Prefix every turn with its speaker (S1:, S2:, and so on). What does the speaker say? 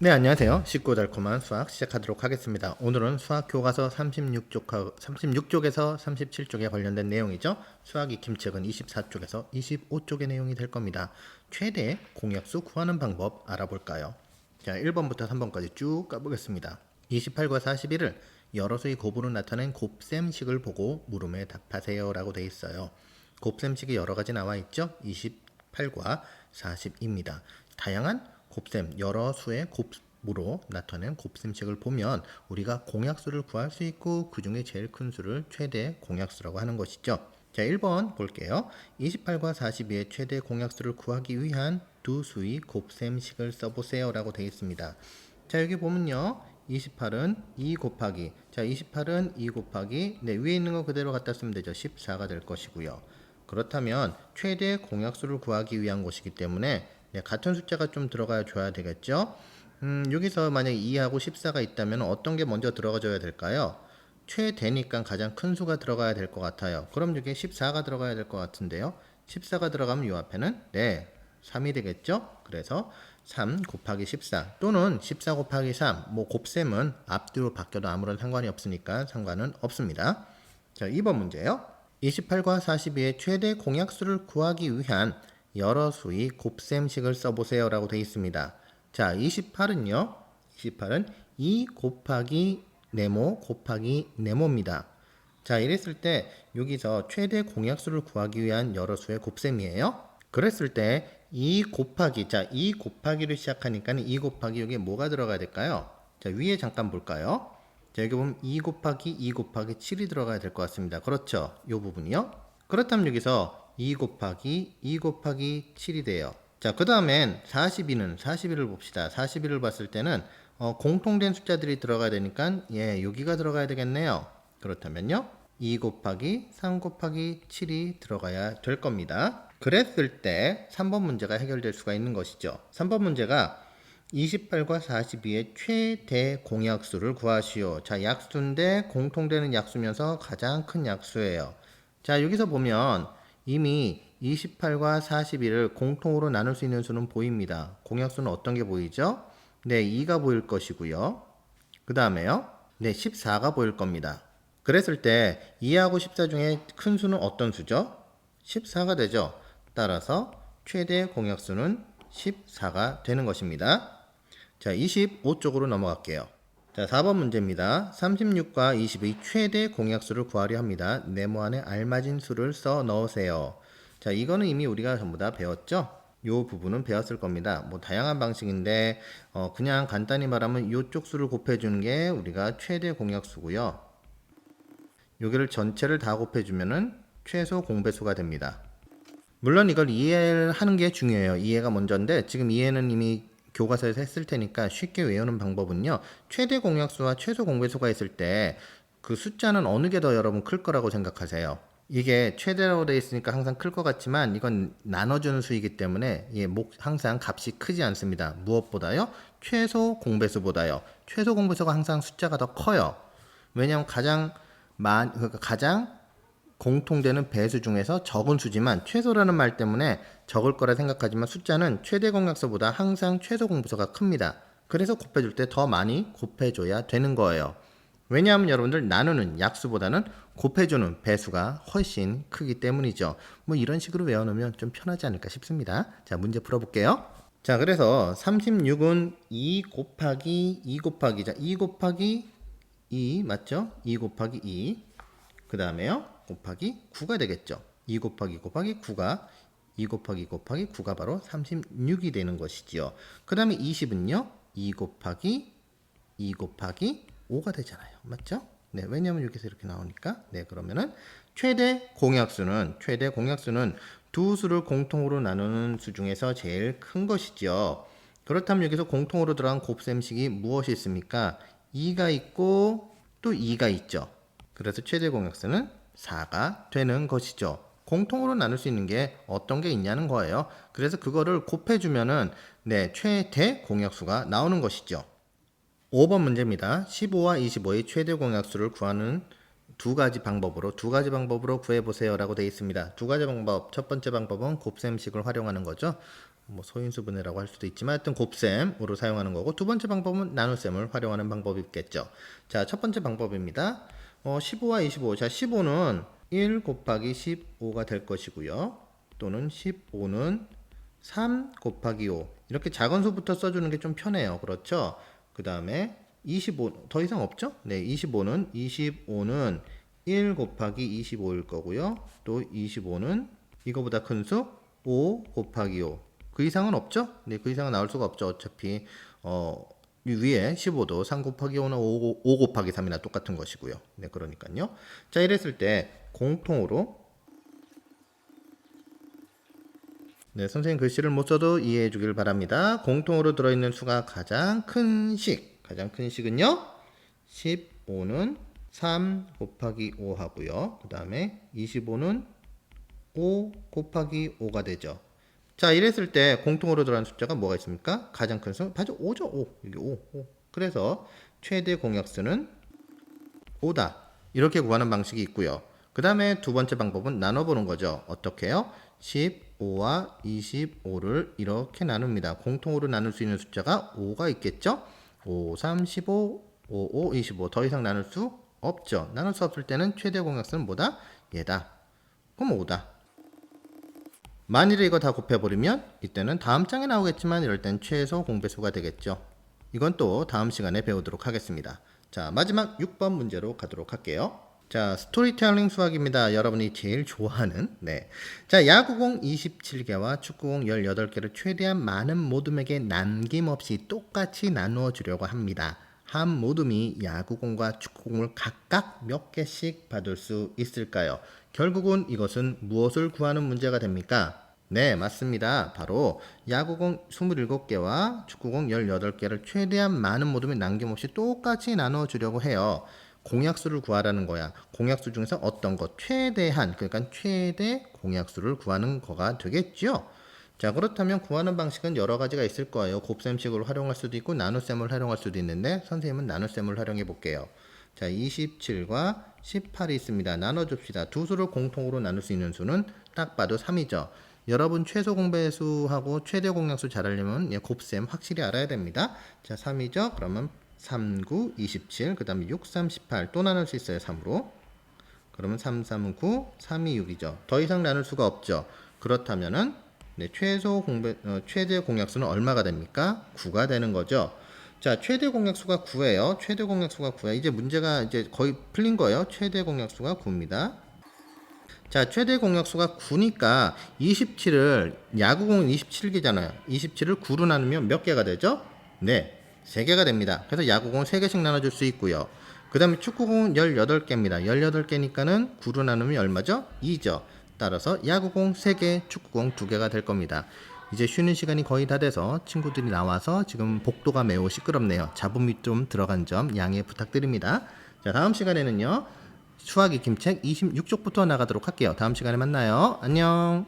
S1: 네, 안녕하세요. 쉽고 달콤한 수학 시작하도록 하겠습니다. 오늘은 수학 교과서 36쪽에서 37쪽에 관련된 내용이죠. 수학 익힘책은 24쪽에서 25쪽의 내용이 될 겁니다. 최대 공약수 구하는 방법 알아볼까요? 자, 1번부터 3번까지 쭉 가보겠습니다. 28과 41을 여러 수의 곱으로 나타낸 곱셈식을 보고 물음에 답하세요 라고 돼 있어요. 곱셈식이 여러 가지 나와 있죠. 28과 40입니다. 다양한 곱셈, 여러 수의 곱으로 나타낸 곱셈식을 보면 우리가 공약수를 구할 수 있고 그 중에 제일 큰 수를 최대 공약수라고 하는 것이죠. 자, 1번 볼게요. 28과 42의 최대 공약수를 구하기 위한 두 수의 곱셈식을 써보세요 라고 되어 있습니다. 자, 여기 보면요. 28은 2 곱하기, 자 28은 2 곱하기, 네, 위에 있는 거 그대로 갖다 쓰면 되죠. 14가 될 것이고요. 그렇다면 최대 공약수를 구하기 위한 것이기 때문에 네, 같은 숫자가 좀 들어가 줘야 되겠죠. 여기서 만약에 2하고 14가 있다면 어떤 게 먼저 들어가 줘야 될까요? 최대니까 가장 큰 수가 들어가야 될 것 같아요. 그럼 여기에 14가 들어가야 될 것 같은데요. 14가 들어가면 이 앞에는 네, 3이 되겠죠. 그래서 3 곱하기 14 또는 14 곱하기 3, 뭐 곱셈은 앞뒤로 바뀌어도 아무런 상관이 없으니까 상관은 없습니다. 자, 2번 문제요. 28과 42의 최대 공약수를 구하기 위한 여러 수의 곱셈식을 써보세요 라고 되어 있습니다. 자, 28은요. 28은 2 곱하기 네모 곱하기 네모입니다. 자, 이랬을 때 여기서 최대 공약수를 구하기 위한 여러 수의 곱셈이에요. 그랬을 때 2 곱하기, 자, 2 곱하기로 시작하니까 2 곱하기 여기에 뭐가 들어가야 될까요? 자, 위에 잠깐 볼까요? 자, 여기 보면 2 곱하기 2 곱하기 7이 들어가야 될 것 같습니다. 그렇죠? 이 부분이요. 그렇다면 여기서 2 곱하기 2 곱하기 7이 돼요. 자, 그 다음엔 41을 봅시다. 41을 봤을 때는 공통된 숫자들이 들어가야 되니까 예, 여기가 들어가야 되겠네요. 그렇다면요. 2 곱하기 3 곱하기 7이 들어가야 될 겁니다. 그랬을 때 3번 문제가 해결될 수가 있는 것이죠. 3번 문제가 28과 42의 최대 공약수를 구하시오. 자, 약수인데 공통되는 약수면서 가장 큰 약수예요. 자, 여기서 보면 이미 28과 41을 공통으로 나눌 수 있는 수는 보입니다. 공약수는 어떤 게 보이죠? 네, 2가 보일 것이고요. 그 다음에요. 네, 14가 보일 겁니다. 그랬을 때 2하고 14 중에 큰 수는 어떤 수죠? 14가 되죠. 따라서 최대 공약수는 14가 되는 것입니다. 자, 25쪽으로 넘어갈게요. 자, 4번 문제입니다. 36과 20의 최대 공약수를 구하려 합니다. 네모 안에 알맞은 수를 써 넣으세요. 자, 이거는 이미 우리가 전부 다 배웠죠? 요 부분은 배웠을 겁니다. 뭐 다양한 방식인데 그냥 간단히 말하면 요쪽 수를 곱해주는 게 우리가 최대 공약수고요. 여기를 전체를 다 곱해주면은 최소 공배수가 됩니다. 물론 이걸 이해를 하는 게 중요해요. 이해가 먼저인데 지금 이해는 이미 교과서에서 했을 테니까 쉽게 외우는 방법은요. 최대 공약수와 최소 공배수가 있을 때 그 숫자는 어느 게 더 여러분 클 거라고 생각하세요? 이게 최대라고 되어 있으니까 항상 클 것 같지만 이건 나눠주는 수이기 때문에 항상 값이 크지 않습니다. 무엇보다요? 최소 공배수보다요. 최소 공배수가 항상 숫자가 더 커요. 왜냐하면 가장 공통되는 배수 중에서 적은 수지만 최소라는 말 때문에 적을 거라 생각하지만 숫자는 최대 공약수보다 항상 최소 공배수가 큽니다. 그래서 곱해줄 때 더 많이 곱해줘야 되는 거예요. 왜냐하면 여러분들 나누는 약수보다는 곱해주는 배수가 훨씬 크기 때문이죠. 뭐 이런 식으로 외워놓으면 좀 편하지 않을까 싶습니다. 자, 문제 풀어볼게요. 자, 그래서 36은 2 곱하기 2 곱하기, 자, 2 곱하기 2 맞죠? 2 곱하기 2. 그 다음에요. 곱하기 9가 되겠죠. 2 곱하기 곱하기 9가 2 곱하기 곱하기 9가 바로 36이 되는 것이지요. 그 다음에 20은요. 2 곱하기 2 곱하기 5가 되잖아요. 맞죠? 네, 왜냐면 여기서 이렇게 나오니까. 네, 그러면은 최대 공약수는 두 수를 공통으로 나누는 수 중에서 제일 큰 것이죠. 그렇다면 여기서 공통으로 들어간 곱셈식이 무엇이 있습니까? 2가 있고 또 2가 있죠. 그래서 최대 공약수는 4가 되는 것이죠. 공통으로 나눌 수 있는 게 어떤 게 있냐는 거예요. 그래서 그거를 곱해주면은 네, 최대 공약수가 나오는 것이죠. 5번 문제입니다. 15와 25의 최대 공약수를 구하는 두 가지 방법으로 구해보세요 라고 되어 있습니다. 두 가지 방법, 첫 번째 방법은 곱셈식을 활용하는 거죠. 뭐 소인수분해라고 할 수도 있지만 하여튼 곱셈으로 사용하는 거고, 두 번째 방법은 나눗셈을 활용하는 방법이 있겠죠. 자, 첫 번째 방법입니다. 15와 25. 자, 15는 1 곱하기 15가 될 것이고요. 또는 15는 3 곱하기 5. 이렇게 작은 수부터 써주는 게 좀 편해요. 그렇죠? 그 다음에 25, 더 이상 없죠? 네, 25는 1 곱하기 25일 거고요. 또 25는 이거보다 큰 수 5 곱하기 5. 그 이상은 없죠? 네, 그 이상은 나올 수가 없죠. 어차피 위에 15도 3 곱하기 5나 5 곱하기 3이나 똑같은 것이고요. 네, 그러니까요. 자, 이랬을 때 공통으로, 네, 선생님 글씨를 못 써도 이해해 주길 바랍니다. 공통으로 들어있는 수가 가장 큰 식은요, 15는 3 곱하기 5 하고요. 그 다음에 25는 5 곱하기 5가 되죠. 자, 이랬을 때 공통으로 들어가는 숫자가 뭐가 있습니까? 가장 큰 수, 맞아, 5죠. 5. 이게 5. 그래서 최대 공약수는 5다. 이렇게 구하는 방식이 있고요. 그 다음에 두 번째 방법은 나눠보는 거죠. 어떻게 해요? 15와 25를 이렇게 나눕니다. 공통으로 나눌 수 있는 숫자가 5가 있겠죠? 5, 3, 15, 5, 5, 25. 더 이상 나눌 수 없죠. 나눌 수 없을 때는 최대 공약수는 뭐다? 얘다. 그럼 5다. 만일에 이거 다 곱해버리면 이때는 다음 장에 나오겠지만 이럴 땐 최소 공배수가 되겠죠. 이건 또 다음 시간에 배우도록 하겠습니다. 자, 마지막 6번 문제로 가도록 할게요. 자, 스토리텔링 수학입니다. 여러분이 제일 좋아하는, 네. 자, 야구공 27개와 축구공 18개를 최대한 많은 모둠에게 남김없이 똑같이 나누어 주려고 합니다. 한 모둠이 야구공과 축구공을 각각 몇 개씩 받을 수 있을까요? 결국은 이것은 무엇을 구하는 문제가 됩니까? 네, 맞습니다. 바로 야구공 27개와 축구공 18개를 최대한 많은 모둠에 남김없이 똑같이 나누어 주려고 해요. 공약수를 구하라는 거야. 공약수 중에서 어떤 것? 최대한, 그러니까 최대 공약수를 구하는 거가 되겠죠. 자, 그렇다면 구하는 방식은 여러 가지가 있을 거예요. 곱셈식으로 활용할 수도 있고 나눗셈을 활용할 수도 있는데 선생님은 나눗셈을 활용해 볼게요. 자, 27과 18이 있습니다. 나눠줍시다. 두 수를 공통으로 나눌 수 있는 수는 딱 봐도 3이죠. 여러분 최소 공배수하고 최대 공약수 잘 알려면 곱셈 확실히 알아야 됩니다. 자, 3이죠. 그러면 3, 9, 27, 그 다음에 6, 3, 18 또 나눌 수 있어요. 3으로. 그러면 3, 3, 9, 3, 2, 6이죠. 더 이상 나눌 수가 없죠. 그렇다면은 네, 최대 공약수는 얼마가 됩니까? 9가 되는 거죠. 자, 최대 공약수가 9예요. 최대 공약수가 9야. 이제 문제가 이제 거의 풀린 거예요. 최대 공약수가 9입니다. 자, 최대 공약수가 9니까 27을, 야구공은 27개잖아요. 27을 9로 나누면 몇 개가 되죠? 네, 3개가 됩니다. 그래서 야구공은 3개씩 나눠줄 수 있고요. 그 다음에 축구공은 18개입니다. 18개니까는 9로 나누면 얼마죠? 2죠. 따라서 야구공 3개, 축구공 2개가 될 겁니다. 이제 쉬는 시간이 거의 다 돼서 친구들이 나와서 지금 복도가 매우 시끄럽네요. 잡음이 좀 들어간 점 양해 부탁드립니다. 자, 다음 시간에는요, 수학 익힘책 26쪽부터 나가도록 할게요. 다음 시간에 만나요. 안녕.